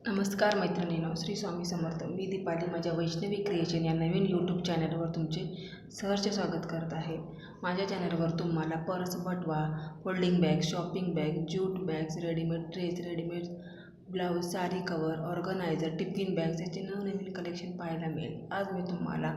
नमस्कार मैत्रिणींनो, श्री स्वामी समर्थ. मी दीपाली माझ्या वैष्णवी क्रिएशन या नवीन यूट्यूब चॅनलवर तुमचे सहर्ष स्वागत करत आहे. माझ्या चॅनलवर तुम्हाला पर्स, बटवा, folding bag, shopping bag, jute bags, readymade dress, readymade blouse, sari cover, organiser, tiffin bags याचे नवनवीन कलेक्शन पाहायला मिळेल. आज मी तुम्हाला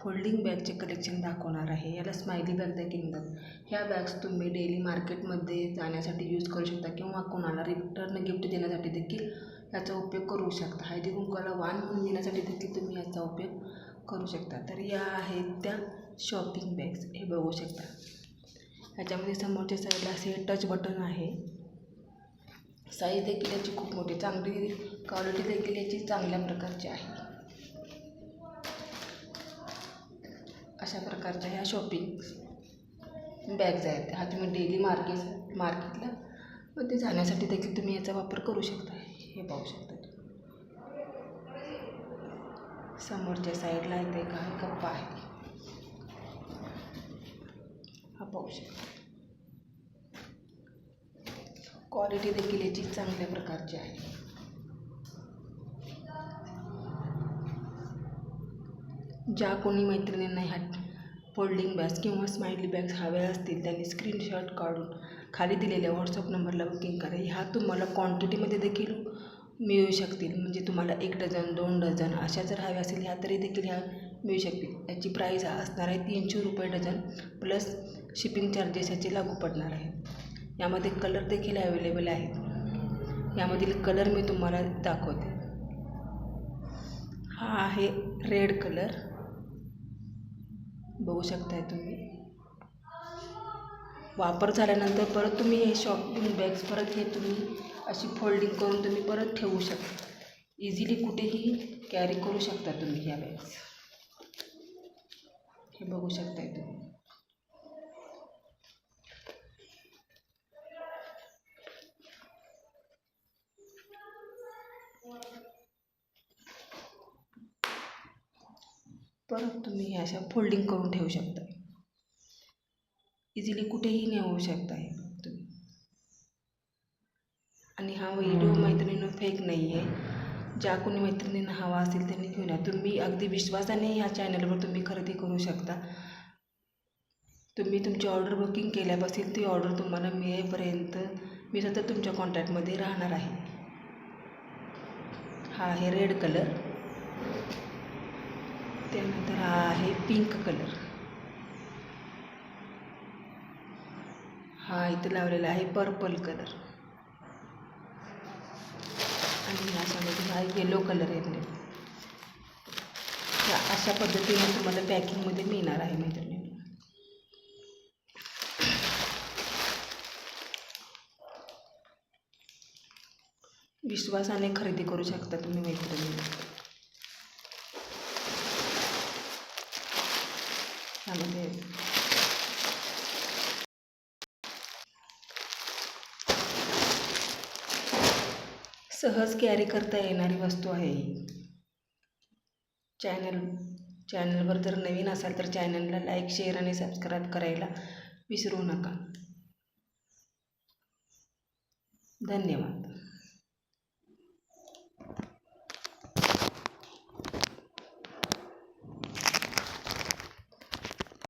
फोल्डिंग बॅगचे कलेक्शन दाखवणार आहे. याला स्माइली बॅग देखील म्हणतात. ह्या बॅग्स तुम्ही डेली मार्केटमध्ये जाण्यासाठी यूज करू शकता किंवा कोणाला रिटर्न गिफ्ट देण्यासाठी देखील याचा उपयोग करू शकता. हळदी कुंकवाला वाण म्हणून देण्यासाठी देखील तुम्ही याचा उपयोग करू शकता. तर या आहेत त्या शॉपिंग बॅग्स. हे बघू शकता. ह्याच्यामध्ये समोरच्या साईडला असे टच बटन आहे. साईज देखील याची खूप मोठी, चांगली क्वालिटी देखील याची चांगल्या प्रकारची आहे. अशा प्रकारच्या ह्या शॉपिंग बॅग्स आहेत. हा तुम्ही डेली मार्केटला मध्ये जाण्यासाठी देखील तुम्ही याचा वापर करू शकता. हे पाहू शकता. समोरच्या साईडला इथे एक कप्पा आहे. हा पाहू शकता. क्वालिटी देखील याची चांगल्या प्रकारची आहे. ज्या कोणी मैत्रिणींना ह्या फोल्डिंग बॅग्स किंवा स्माइली बॅग्स हव्या असतील त्यांनी स्क्रीनशॉट काढून खाली दिलेल्या व्हॉट्सअप नंबरला बुकिंग करा. ह्या तुम्हाला क्वांटिटीमध्ये देखील मिळू शकतील. म्हणजे तुम्हाला 1 डझन 2 डझन अशा जर हव्या असतील ह्या तरी देखील ह्या मिळू शकतील. याची प्राईस असणार आहे 300 रुपये डझन प्लस शिपिंग चार्जेस याचे लागू पडणार आहेत. यामध्ये कलर देखील अवेलेबल आहेत. यामधील कलर मी तुम्हाला दाखवते. हा आहे रेड कलर. बघू शकताय तुम्ही. वापर झाल्यानंतर परत तुम्ही हे शॉपिंग बॅग्स परत हे तुम्ही अशी फोल्डिंग करून तुम्ही परत ठेवू शकता. इझिली कुठेही कॅरी करू शकता तुम्ही ह्या बॅग्स. हे बघू शकताय तुम्ही. परत तुम्ही हे अशा फोल्डिंग करून ठेवू शकता. इझिली कुठेही नेऊ शकता तुम्ही. आणि हा व्हिडिओ मैत्रिणींनो फेक नाही आहे. ज्या कोणी मैत्रिणींना हवा असेल त्यांनी घेऊन या. तुम्ही अगदी विश्वासाने ह्या चॅनलवर तुम्ही खरेदी करू शकता. तुम्ही तुमची ऑर्डर बुकिंग केल्यापासून ती ऑर्डर तुम्हाला मिळेपर्यंत मी सतत तुमच्या कॉन्टॅक्टमध्ये राहणार आहे. हा आहे रेड कलर. त्यानंतर हा आहे पिंक कलर. हा इथे लावलेला आहे पर्पल कलर. आणि ह्याच्यामध्ये हा येलो कलर आहे. अशा पद्धतीने तुम्हाला पॅकिंगमध्ये मिळणार आहे मैत्रिणी. विश्वासाने खरेदी करू शकता तुम्ही मैत्रिणी. त्यामध्ये सहज कॅरी करता येणारी वस्तू आहे. चॅनलवर जर नवीन असाल तर चॅनलला लाईक, शेअर आणि सबस्क्राईब करायला विसरू नका. धन्यवाद.